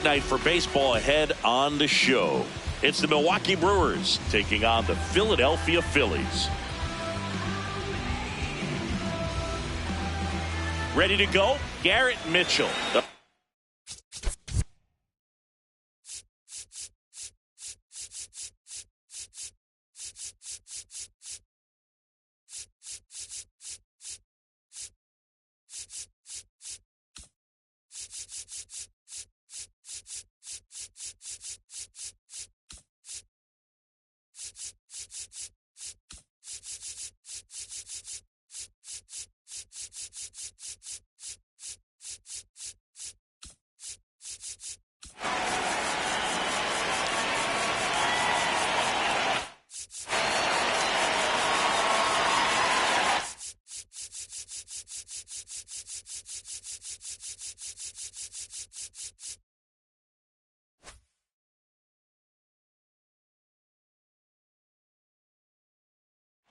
Night for baseball ahead on the show. It's the Milwaukee Brewers taking on the Philadelphia Phillies. Ready to go? Garrett Mitchell.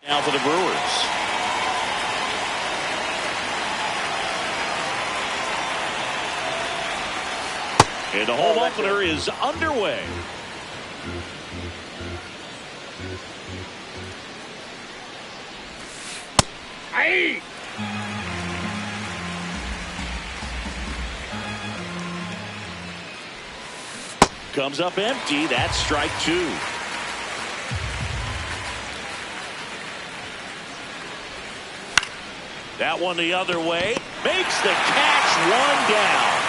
Now for the Brewers. And the home opener is underway. Hey! Comes up empty. That's strike two. That one the other way. Makes the catch, one down.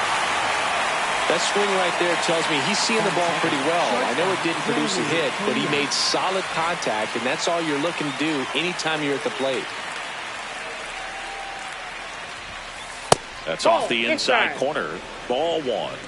That swing right there tells me he's seeing the ball pretty well. I know it didn't produce a hit, but he made solid contact, and that's all you're looking to do anytime you're at the plate. That's off the inside corner. Ball one.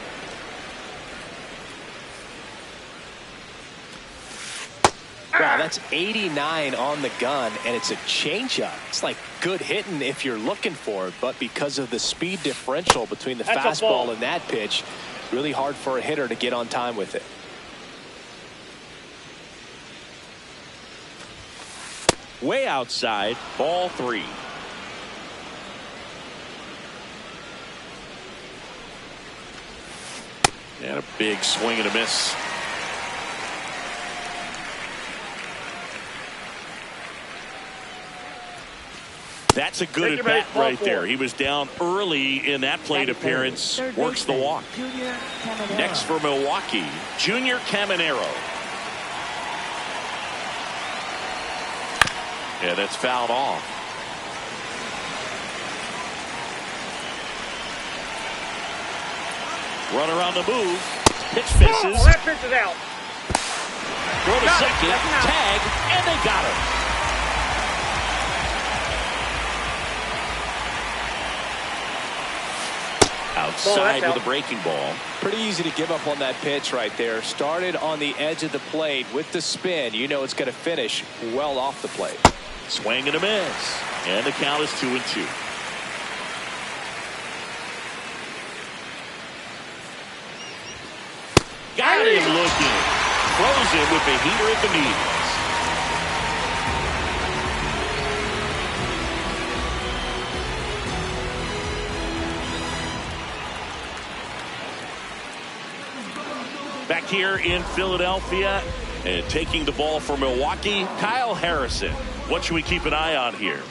Wow, that's 89 on the gun, and it's a changeup. It's like good hitting if you're looking for it, but because of the speed differential between the fastball and that pitch, really hard for a hitter to get on time with it. Way outside, ball three. And a big swing and a miss. That's a good at bat right there. He was down early in that plate appearance. Works the walk. Next for Milwaukee, Junior Caminero. Yeah, that's fouled off. Run around the move. Pitch misses. Oh, that pitch is out. Throw to second. Tag, and they got him. Outside with a breaking ball. Pretty easy to give up on that pitch right there. Started on the edge of the plate with the spin. You know it's going to finish well off the plate. Swing and a miss. And the count is 2-2. Got him looking. Throws him with the heater at the knees. Back here in Philadelphia and taking the ball for Milwaukee, Kyle Harrison. What should we keep an eye on here?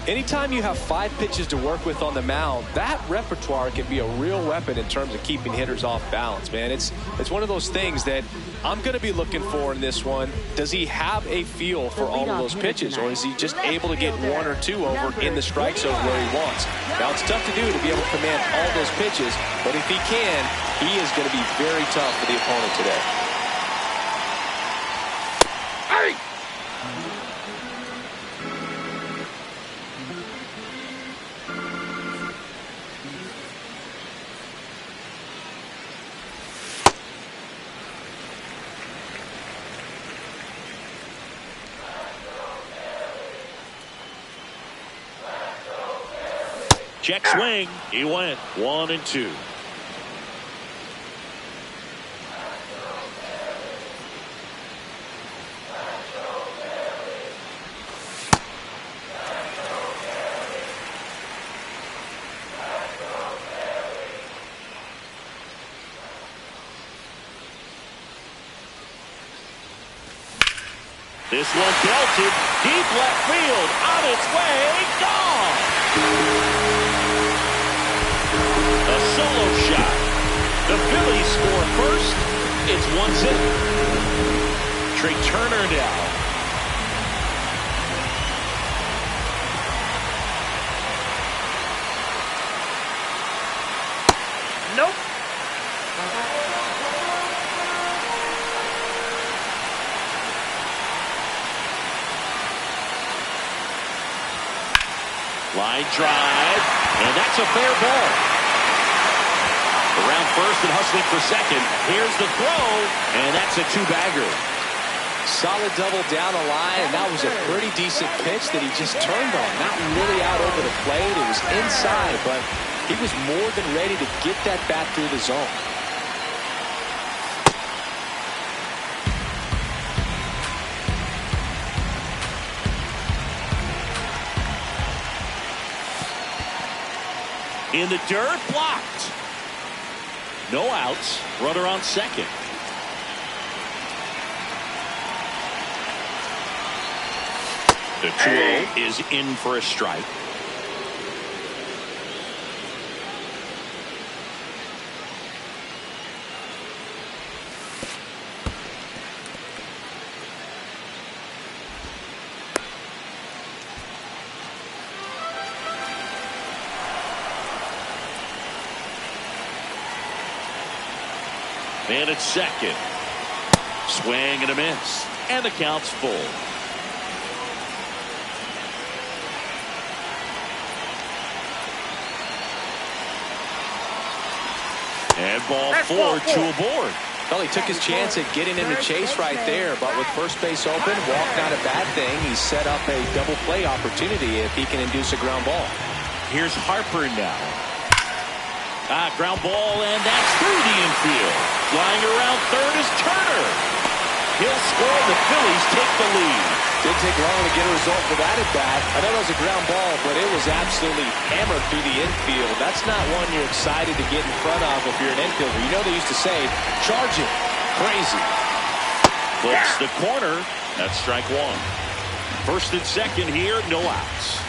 Anytime you have 5 pitches to work with on the mound, that repertoire can be a real weapon in terms of keeping hitters off balance, man. It's one of those things that I'm going to be looking for in this one. Does he have a feel for all of those pitches, or is he just able to get 1 or 2 over in the strike zone where he wants? Now, it's tough to do to be able to command all those pitches, but if he can, he is going to be very tough for the opponent today. Hey! Check swing. He went 1-2. This one belted deep left field. On its way. Gone. A solo shot. The Phillies score first. It's 1-0. Trey Turner now. Nope. Line drive, and that's a fair ball. Around first and hustling for second. Here's the throw, and that's a two-bagger. Solid double down the line, and that was a pretty decent pitch that he just turned on. Not really out over the plate. It was inside, but he was more than ready to get that bat through the zone. In the dirt, blocked. No outs, runner on second. The 2-0 is in for a strike. And it's second. Swing and a miss. And the count's full. And ball four to a board. Well, he took his chance at getting him to chase right there, but with first base open, walk not a bad thing. He set up a double play opportunity if he can induce a ground ball. Here's Harper now. Ground ball, and that's through the infield. Flying around third is Turner. He'll score. The Phillies take the lead. Didn't take long to get a result for that at bat. I know that was a ground ball, but it was absolutely hammered through the infield. That's not one you're excited to get in front of if you're an infielder. You know they used to say, charge it. Crazy. Flips the corner. That's strike one. First and second here, no outs.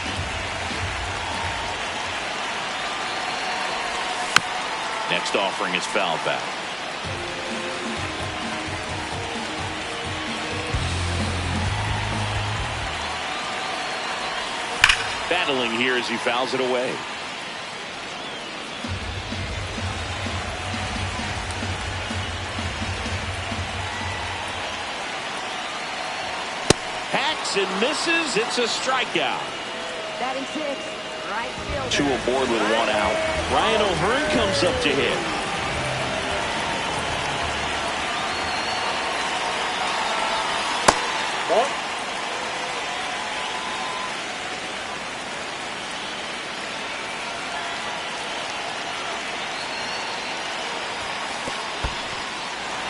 Next offering is foul back. Battling here as he fouls it away. Hacks and misses. It's a strikeout. Batting six, right fielder. Two aboard with one out. Ryan O'Hearn comes up to hit.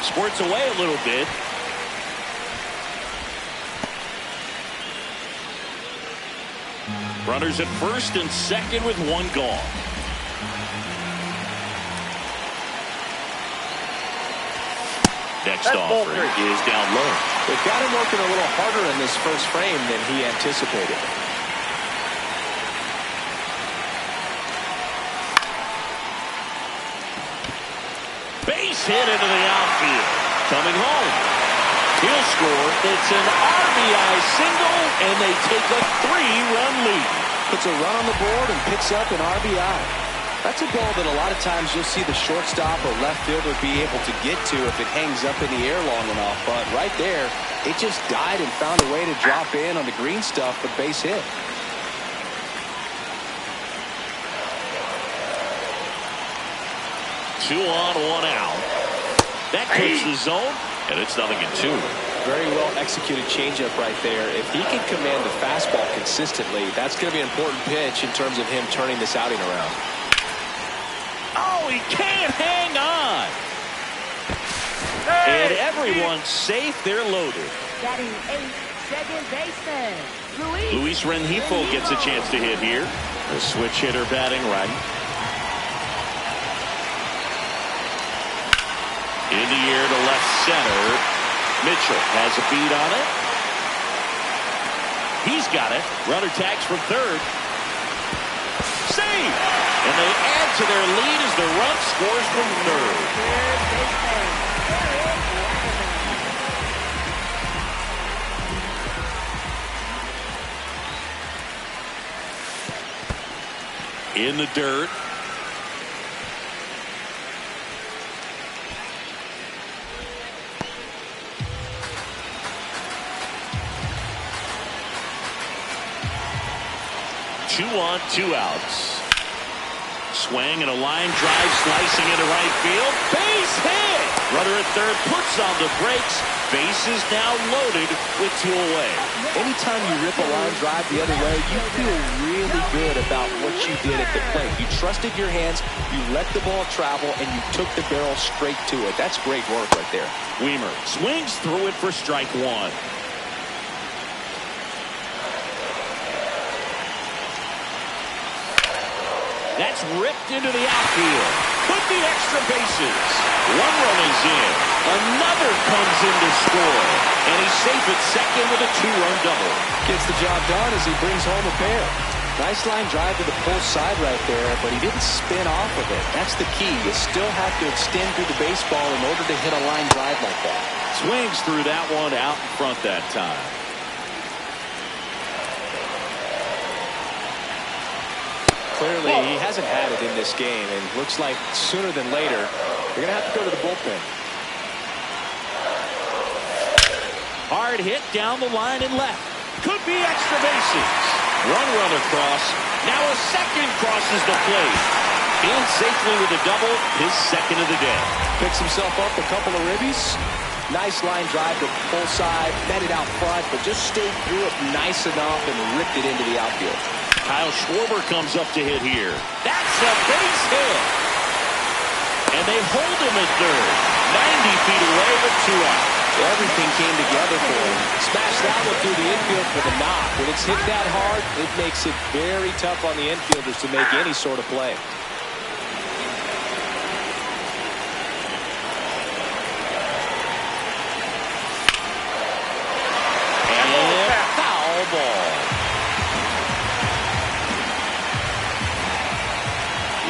Squirts away a little bit. Runners at first and second with one gone. Next offering is down low. They've got him working a little harder in this first frame than he anticipated. Base hit into the outfield. Coming home. He'll score. It's an RBI single, and they take a 3-run lead. Puts a run on the board and picks up an RBI. That's a ball that a lot of times you'll see the shortstop or left fielder be able to get to if it hangs up in the air long enough. But right there, it just died and found a way to drop in on the green stuff for base hit. Two on, one out. That clips the zone, and it's 0-2. Very well executed changeup right there. If he can command the fastball consistently, that's going to be an important pitch in terms of him turning this outing around. Oh, he can't hang on. And everyone's safe. They're loaded. Batting eight, second baseman, Luis Rengifo gets a chance to hit here. The switch hitter batting right. In the air to left center. Mitchell has a beat on it. He's got it. Runner tags from third. Save! And they add to their lead as the run scores from third. In the dirt. Two on, two outs. Swing and a line drive slicing into right field. Base hit! Runner at third puts on the brakes. Base is now loaded with two away. Anytime you rip a line drive the other way, you feel really good about what you did at the plate. You trusted your hands, you let the ball travel, and you took the barrel straight to it. That's great work right there. Weimer swings through it for strike one. That's ripped into the outfield. Could be extra bases. One run is in. Another comes in to score. And he's safe at second with a two-run double. Gets the job done as he brings home a pair. Nice line drive to the pull side right there, but he didn't spin off of it. That's the key. You still have to extend through the baseball in order to hit a line drive like that. Swings through that one out in front that time. Clearly, he hasn't had it in this game, and looks like sooner than later, they're going to have to go to the bullpen. Hard hit down the line and left. Could be extra bases. One run across. Now a second crosses the plate. In safely with a double, his second of the day. Picks himself up a couple of ribbies. Nice line drive to pull side, met it out front, but just stayed through it nice enough and ripped it into the outfield. Kyle Schwarber comes up to hit here. That's a base hit. And they hold him at third. 90 feet away with two out. Everything came together for him. Smashed that one through the infield for the knock. When it's hit that hard, it makes it very tough on the infielders to make any sort of play. And foul ball.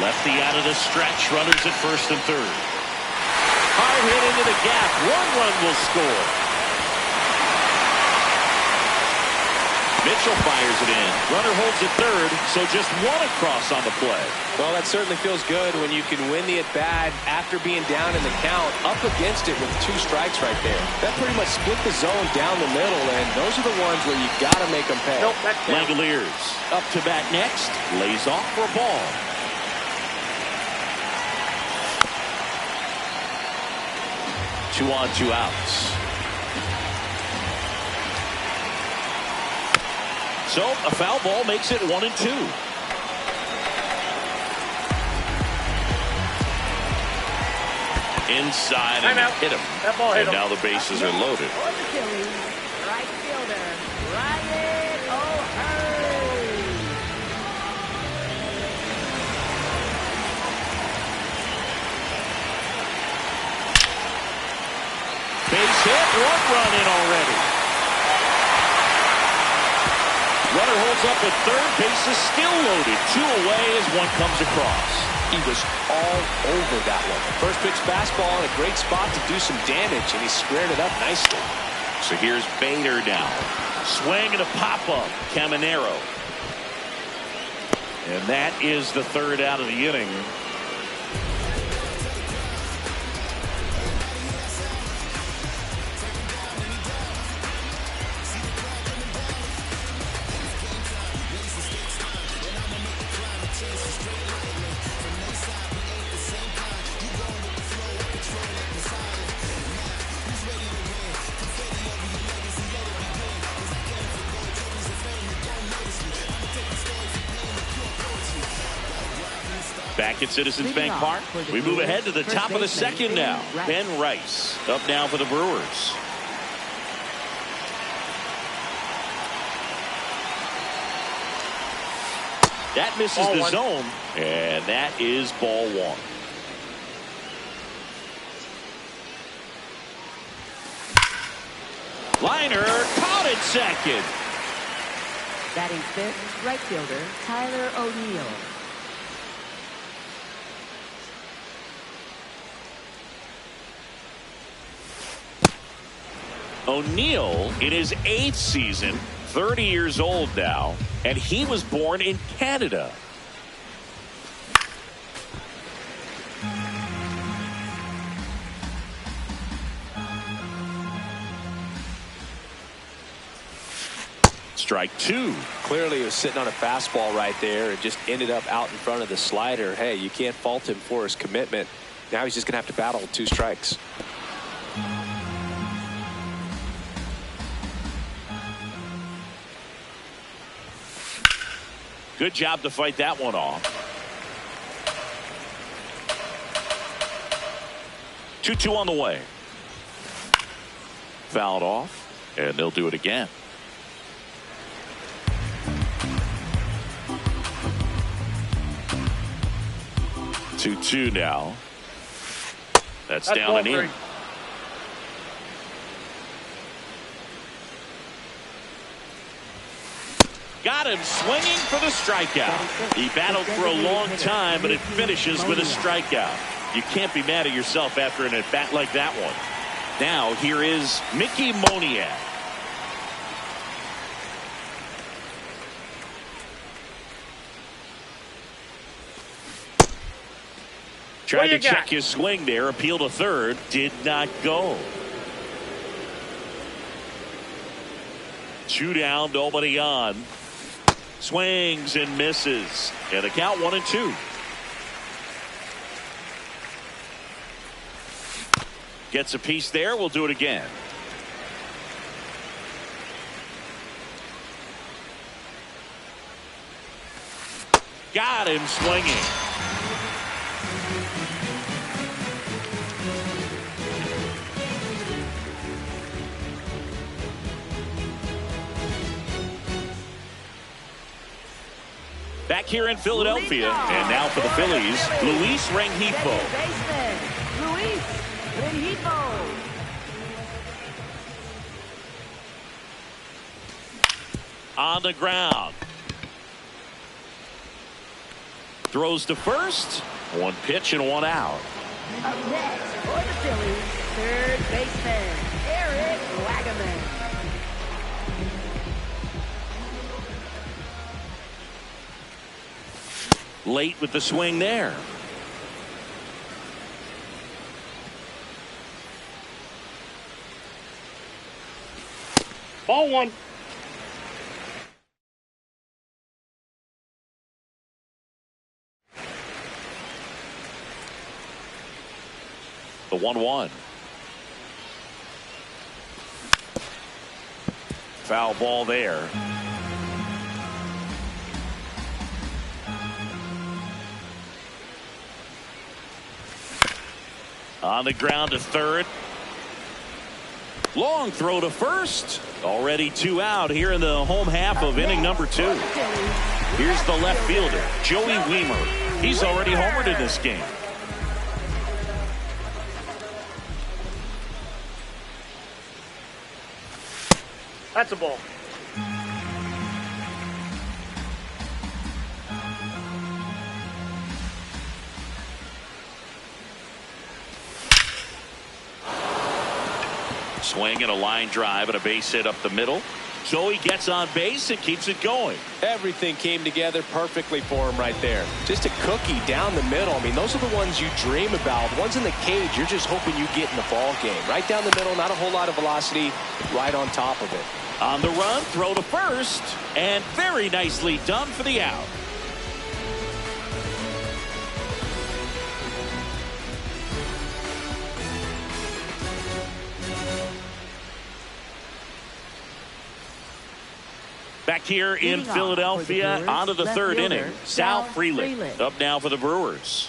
Lefty out of the stretch. Runners at first and third. Hard hit into the gap. One run will score. Mitchell fires it in. Runner holds at third, so just one across on the play. Well, that certainly feels good when you can win the at-bat after being down in the count, up against it with two strikes right there. That pretty much split the zone down the middle, and those are the ones where you got to make them pay. Langoliers up to bat next. Lays off for a ball. Two on, two outs. So a foul ball makes it 1-2. Inside and hit him. That ball hit him. And now the bases are loaded. For the Phillies, right fielder, Ryan O'Hearn. Base hit, one run in already. Runner holds up at third, base is still loaded. Two away as one comes across. He was all over that one. First pitch fastball in a great spot to do some damage, and he squared it up nicely. So here's Bader now. Swing and a pop-up. Caminero. And that is the third out of the inning. Back at Citizens Bank Park, we move ahead to the top of the second now. Ben Rice up now for the Brewers. That misses the zone, and that is ball one. Liner caught at second. Batting fifth, right fielder, Tyler O'Neill. O'Neill in his 8th season, 30 years old now, and he was born in Canada. Strike two. Clearly he was sitting on a fastball right there and just ended up out in front of the slider. Hey, you can't fault him for his commitment. Now he's just going to have to battle with 2 strikes. Good job to fight that one off. 2-2 on the way. Fouled off, and they'll do it again. 2-2 now. That's down and in. Got him swinging for the strikeout. He battled for a long time, but it finishes with a strikeout. You can't be mad at yourself after an at-bat like that one. Now here is Mickey Moniak. Tried to check his swing there, appeal to third, did not go. 2 down, nobody on. Swings and misses. And the count 1-2. Gets a piece there. We'll do it again. Got him swinging. Back here in Philadelphia, and now for the Phillies, Luis Rengifo. Luis Rengifo. On the ground. Throws to first. 1 pitch and 1 out. Up next for the Phillies, third baseman, Eric Wagaman. Late with the swing there. Ball 1. The 1-1. Foul ball there. On the ground to third. Long throw to first. Already 2 out here in the home half of inning number 2. Here's the left fielder, Joey Wiemer. He's already homered in this game. That's a ball. Swing and a line drive and a base hit up the middle. Joey gets on base and keeps it going. Everything came together perfectly for him right there. Just a cookie down the middle. I mean, those are the ones you dream about. The ones in the cage, you're just hoping you get in the ball game. Right down the middle, not a whole lot of velocity, right on top of it. On the run, throw to first, and very nicely done for the out. Back here in Philadelphia, on to the third inning. Sal Frelick up now for the Brewers.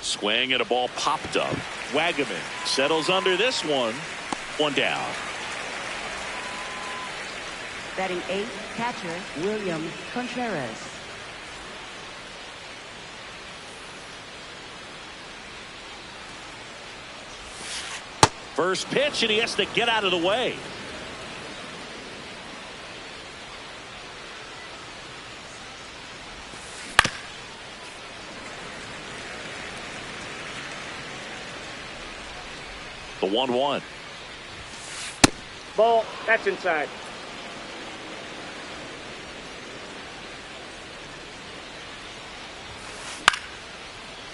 Swing and a ball popped up. Wagaman settles under this one. 1 down. Batting 8th, catcher William Contreras. First pitch, and he has to get out of the way. The 1-1. Ball. That's inside.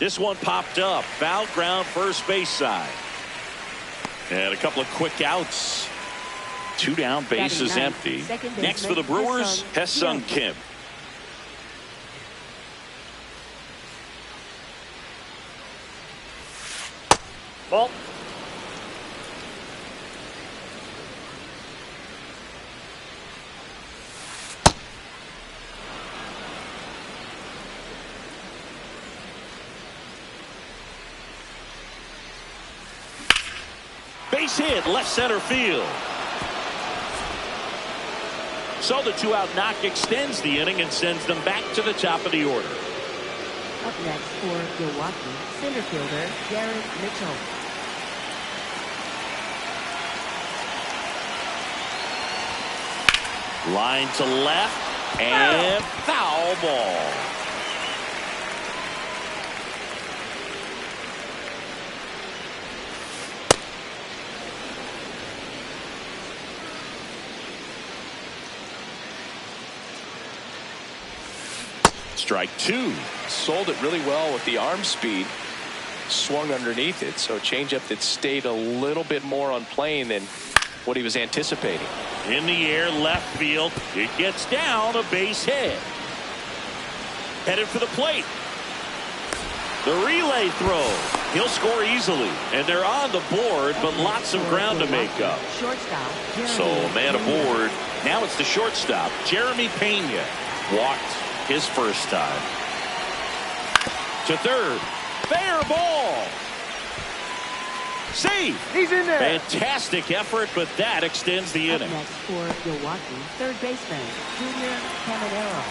This one popped up. Foul ground, first base side. And a couple of quick outs. 2 down, bases empty. Next for the Brewers, Hesung Kim. Ball. Base hit, left center field. So the 2-out knock extends the inning and sends them back to the top of the order. Up next for Milwaukee, center fielder Garrett Mitchell. Line to left and foul ball. Strike 2. Sold it really well with the arm speed. Swung underneath it, so changeup that stayed a little bit more on plane than what he was anticipating. In the air, left field. It gets down, a base hit. Headed for the plate. The relay throw. He'll score easily, and they're on the board, but lots of ground to make up. Shortstop. So a man aboard. Now it's the shortstop, Jeremy Pena. Walked his first time. To third. Fair ball. Save. He's in there. Fantastic effort, but that extends the Up inning. next for Milwaukee, third baseman Junior Caminero.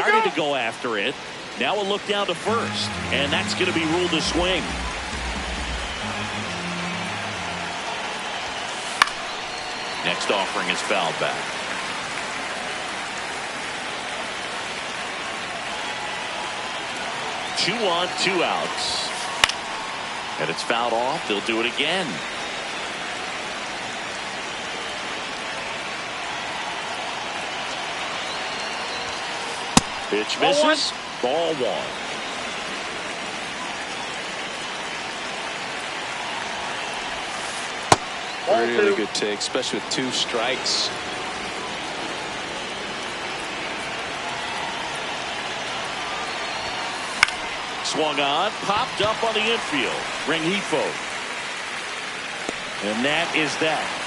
Started to go after it. Now a look down to first, and that's going to be ruled a swing. Next offering is fouled back. Two on, 2 outs. And it's fouled off. They'll do it again. Pitch misses. Ball 1. Really good take, especially with 2 strikes. Swung on, popped up on the infield. Rengifo. And that is that.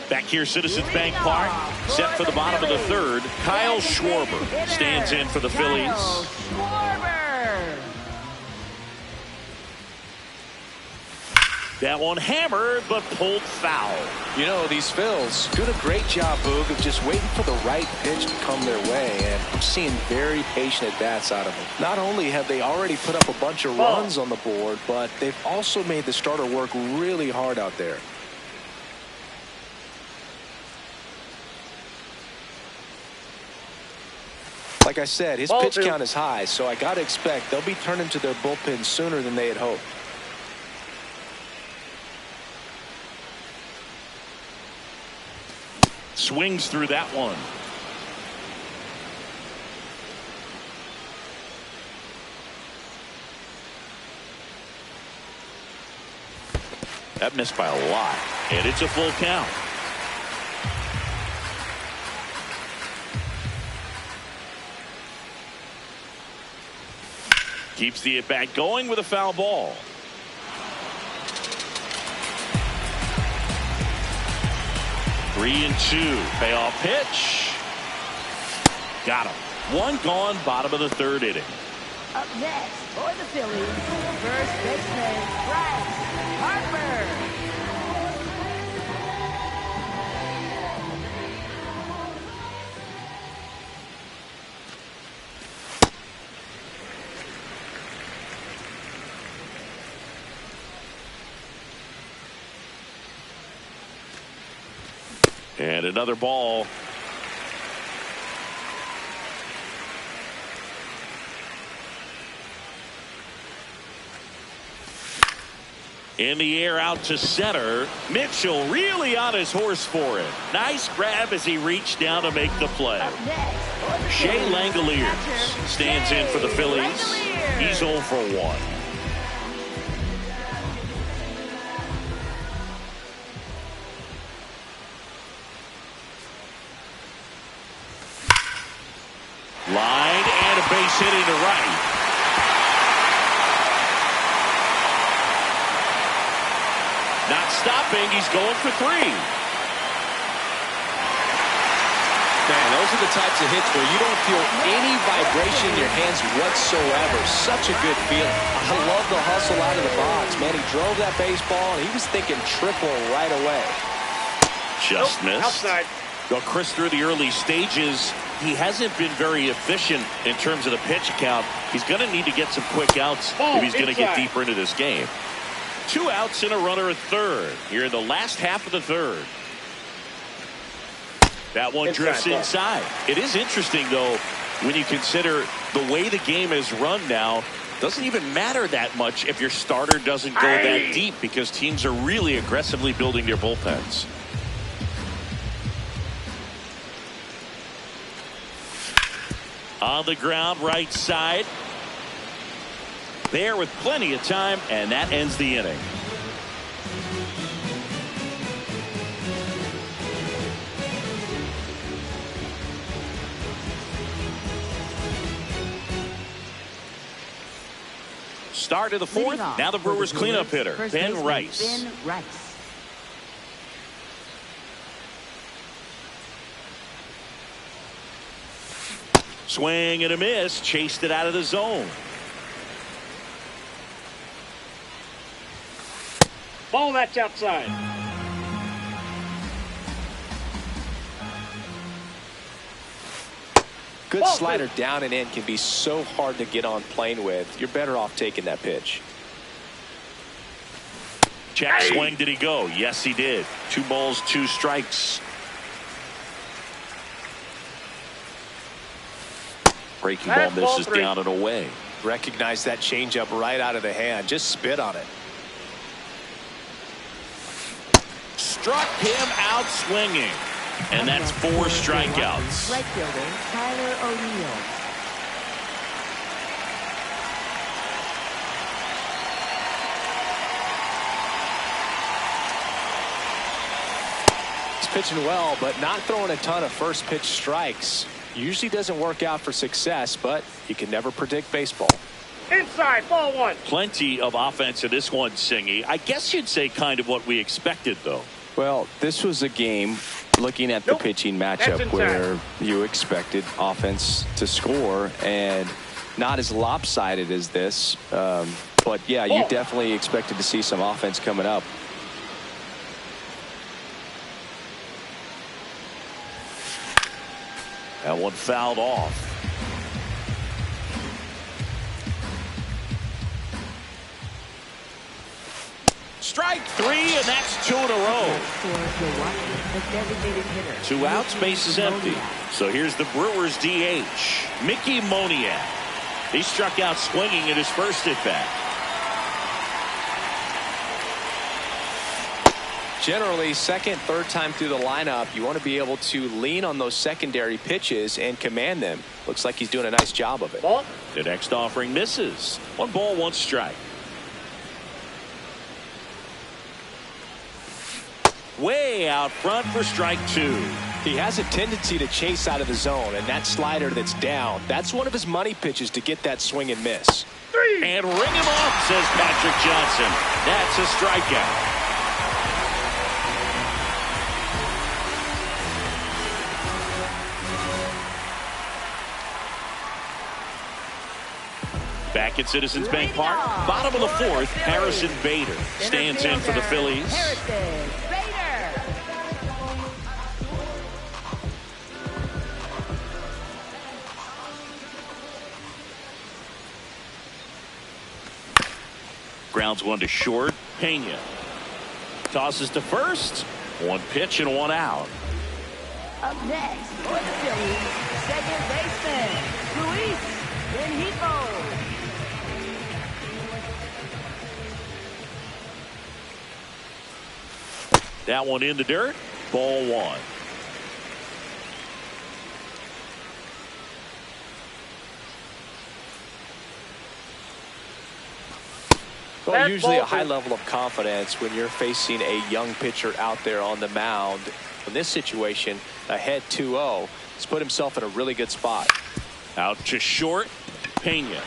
Back here, Citizens Bank Park, set for the bottom of the third. Kyle Schwarber stands in for the Phillies. That one hammered, but pulled foul. You know, these Phils doing a great job, Boog, of just waiting for the right pitch to come their way, and I'm seeing very patient at-bats out of them. Not only have they already put up a bunch of runs on the board, but they've also made the starter work really hard out there. Like I said, his pitch count is high, so I got to expect they'll be turning to their bullpen sooner than they had hoped. Swings through that one. That missed by a lot, and it's a full count. Keeps the at-bat going with a foul ball. Three and 2. Payoff pitch. Got him. One gone, bottom of the third inning. Up next for the Phillies, first baseman Bryce Harper. And another ball. In the air out to center. Mitchell really on his horse for it. Nice grab as he reached down to make the play. Shea Langoliers stands in for the Phillies. He's 0 for 1. Line and a base hitting to right. Not stopping. He's going for 3. Man, those are the types of hits where you don't feel any vibration in your hands whatsoever. Such a good feeling. I love the hustle out of the box. Man, he drove that baseball, and he was thinking triple right away. Just missed. Outside. Well, Chris, through the early stages, he hasn't been very efficient in terms of the pitch count. He's going to need to get some quick outs if he's going to get deeper into this game. 2 outs and a runner at third here in the last half of the third. That one drifts inside. It is interesting, though, when you consider the way the game is run now. Doesn't even matter that much if your starter doesn't go that deep, because teams are really aggressively building their bullpens. On the ground, right side. There with plenty of time, and that ends the inning. Start of the fourth. Now the Brewers cleanup hitter, Ben Rice. Ben Rice. Swing and a miss. Chased it out of the zone. Ball, that's outside. Good slider down and in can be so hard to get on plane with. You're better off taking that pitch. Check swing. Did he go? Yes, he did. 2 balls, 2 strikes. Breaking ball misses down and away. Recognize that changeup right out of the hand. Just spit on it. Struck him out swinging. And that's 4 strikeouts. Right fielder Tyler O'Neill. He's pitching well, but not throwing a ton of first pitch strikes. Usually doesn't work out for success, but you can never predict baseball. Inside, ball 1. Plenty of offense in this one, Singy. I guess you'd say kind of what we expected, though. Well, this was a game, looking at the pitching matchup, where you expected offense to score, and not as lopsided as this. But, yeah, you definitely expected to see some offense coming up. That one fouled off. Strike 3, and that's 2 in a row. 2 outs, base is empty. So here's the Brewers DH, Mickey Moniak. He struck out swinging in his first at bat. Generally, second, third time through the lineup, you want to be able to lean on those secondary pitches and command them. Looks like he's doing a nice job of it. Ball. The next offering misses. 1 ball, 1 strike. Way out front for strike 2. He has a tendency to chase out of the zone, and that slider that's down, that's one of his money pitches to get that swing and miss. 3. And ring him off, says Patrick Johnson. That's a strikeout. Back at Citizens Bank Park, bottom of the fourth, Harrison Bader stands in for the Phillies. Harrison Bader. Grounds one to short. Pena tosses to first. One pitch and one out. Up next for the Phillies, second baseman, Luis Benito. That one in the dirt. Ball one. Well, usually a high level of confidence when you're facing a young pitcher out there on the mound. In this situation, ahead 2-0, he's put himself in a really good spot. Out to short. Pena.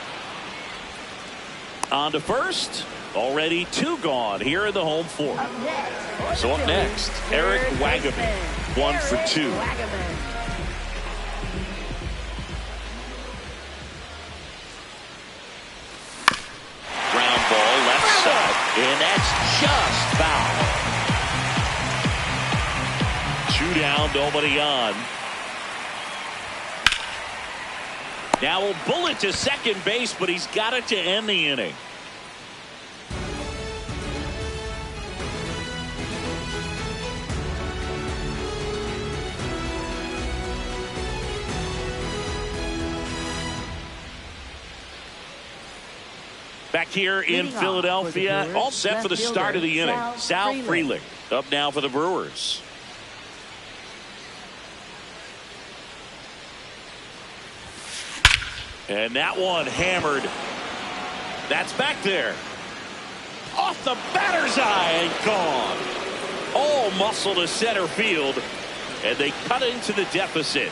On to first. Already two gone here in the home fourth. So up next, Eric Wagaman, 1 for 2. Ground ball left side, and that's just foul. 2 down, nobody on. Now a bullet to second base, but he's got it to end the inning. Back here in Philadelphia, all set for the start of the inning. Sal Frelick up now for the Brewers. And that one hammered. That's back there. Off the batter's eye and gone. All muscle to center field. And they cut into the deficit.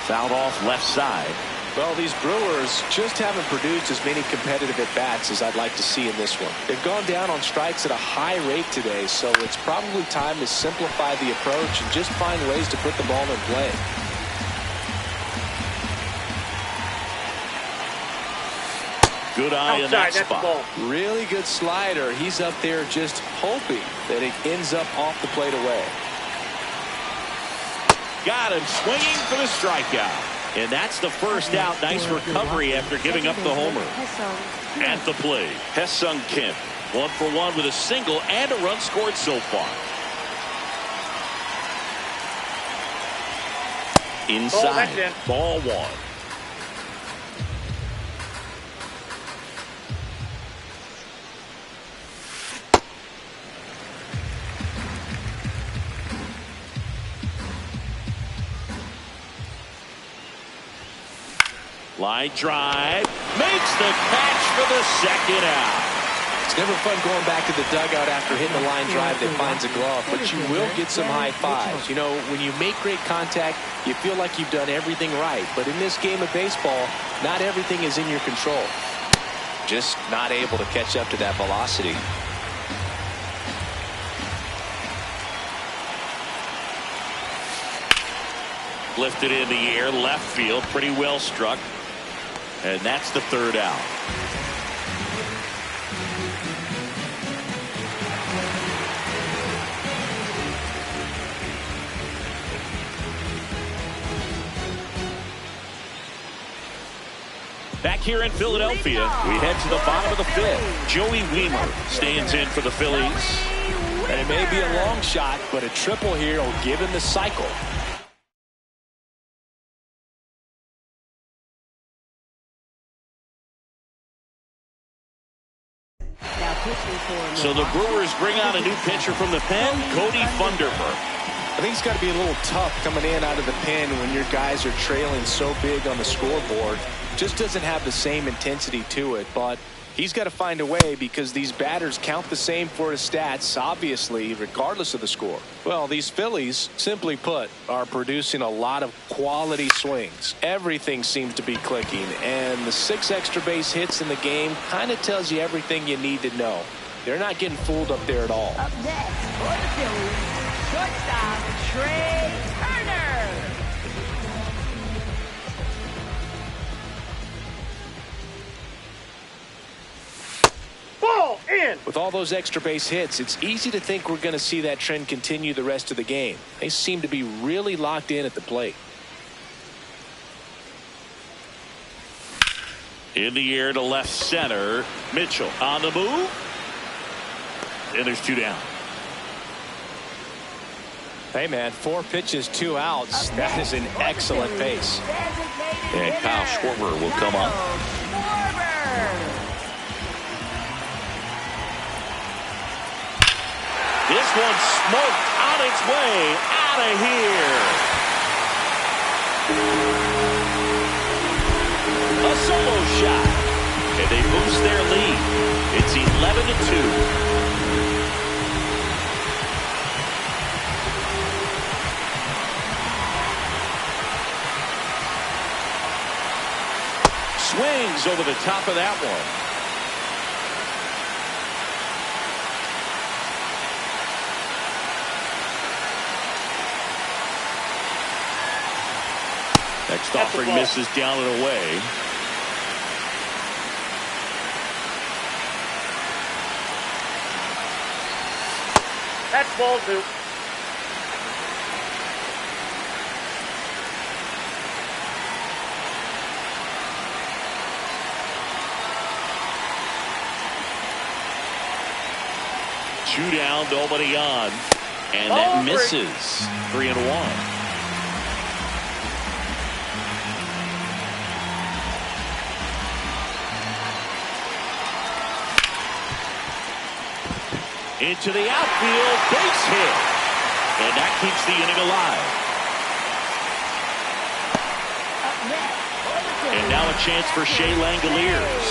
Fouled off left side. Well, these Brewers just haven't produced as many competitive at-bats as I'd like to see in this one. They've gone down on strikes at a high rate today, so it's probably time to simplify the approach and just find ways to put the ball in play. Good eye in that spot. Really good slider. He's up there just hoping that it ends up off the plate away. Got him swinging for the strikeout. And that's the first out. Nice recovery after giving up the homer. At the plate, Ha-Seong Kim. 1 for 1 with a single and a run scored so far. Inside. Ball one. Line drive, makes the catch for the second out. It's never fun going back to the dugout after hitting a line drive that finds a glove, but you will get some high fives. You know, when you make great contact, you feel like you've done everything right. But in this game of baseball, not everything is in your control. Just not able to catch up to that velocity. Lifted in the air, left field, pretty well struck. And that's the third out. Back here in Philadelphia, we head to the bottom of the fifth. Joey Wiemer stands in for the Phillies. And it may be a long shot, but a triple here will give him the cycle. So the Brewers bring out a new pitcher from the pen, Cody Funderburk. I think it's got to be a little tough coming in out of the pen when your guys are trailing so big on the scoreboard. Just doesn't have the same intensity to it, but he's got to find a way because these batters count the same for his stats, obviously, regardless of the score. Well, these Phillies, simply put, are producing a lot of quality swings. Everything seems to be clicking, and the 6 extra base hits in the game kind of tells you everything you need to know. They're not getting fooled up there at all. Up next for the Phillies, shortstop Trey Turner. Ball in. With all those extra base hits, it's easy to think we're going to see that trend continue the rest of the game. They seem to be really locked in at the plate. In the air to left center. Mitchell on the move. And there's 2 down. Hey, man, 4 pitches, 2 outs. That is an excellent pace. And Kyle Schwarber will come up. This one smoked on its way out of here. A solo shot. And they boost their lead. It's 11-2. Swings over the top of that one. Next offering misses down and away. That's ball 2. Two down, nobody on. And that misses. 3-1. Into the outfield, base hit. And that keeps the inning alive. And now a chance for Shea Langoliers.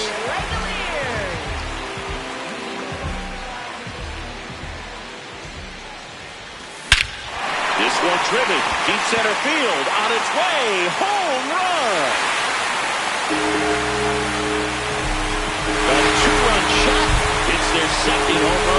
This one driven, deep center field, on its way, home run. A 2-run shot. It's their second home run